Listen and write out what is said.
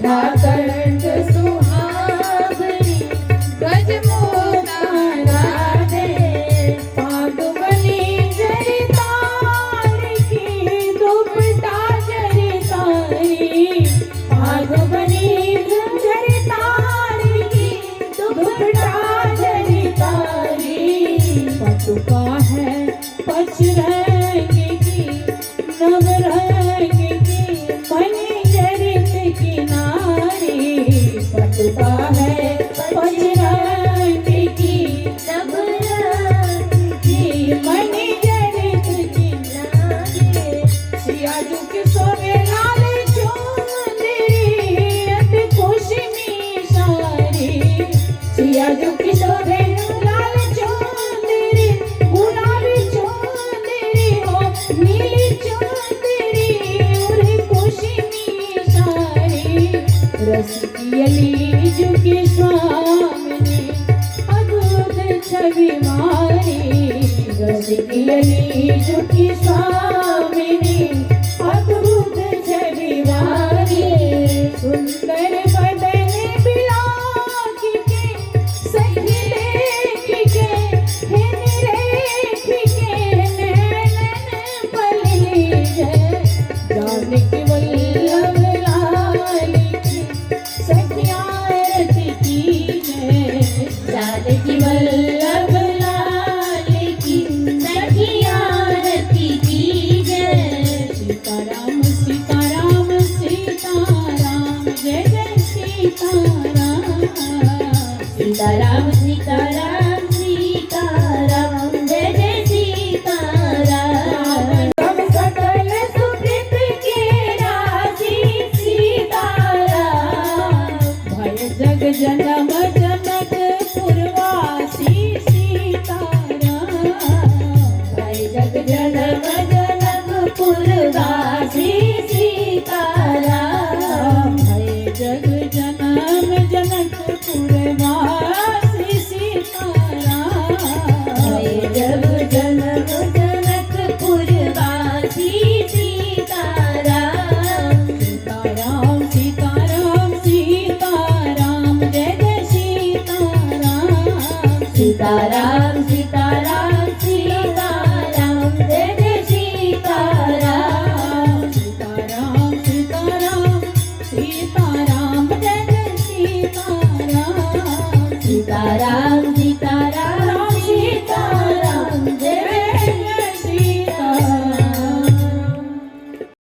शोभा कंठ सुहावनी गजमोता राधे पागुबनी जरी तार की दुपट्टा जरी तारी पागुबनी जरी तार की दुपट्टा जरी तारी पटुका है पचरंग की नवरंग की मणि जरित की नारी पटुका है पचरंग की नवरंग की मणि जरित की नारी सियाजू के सोने लाल चुंदरी अति खुशमी सारी सियाजू की सोने लाल चुंदरी गुलाबी चुंदरी हो नीली चुंदरी और खुशमी सारी रस की अलीज के स्वामिनी अद्भुत छवि मारी रस की अलीज की स्वामिनी अद्भुत छवि मारी सुंदर बदन बिलाक के सखी लेख के हिन रेख के नैनन पलली जय जानकी वल्लभ लाल की सखिया रति की जय जानकी वल्लभ लाल की सखिया रति की जय सीताराम सीताराम सीताराम जय जय सीताराम सीताराम सीताराम सीताराम जय जय सीताराम सब सकल सुकृत के राशि सीताराम भय जग जनम जनक पुरवासी सीताराम भय जग जनम जनक पुरवासी सीताराम भय जग जनम जनक पुरवासी सीताराम भय जग जनम जनक पुरवासी सीताराम सीताराम सीताराम सीताराम जय जय सीताराम सीताराम सीताराम सीताराम जय जय सीताराम सीताराम सीताराम सीताराम जय जय सीताराम सीताराम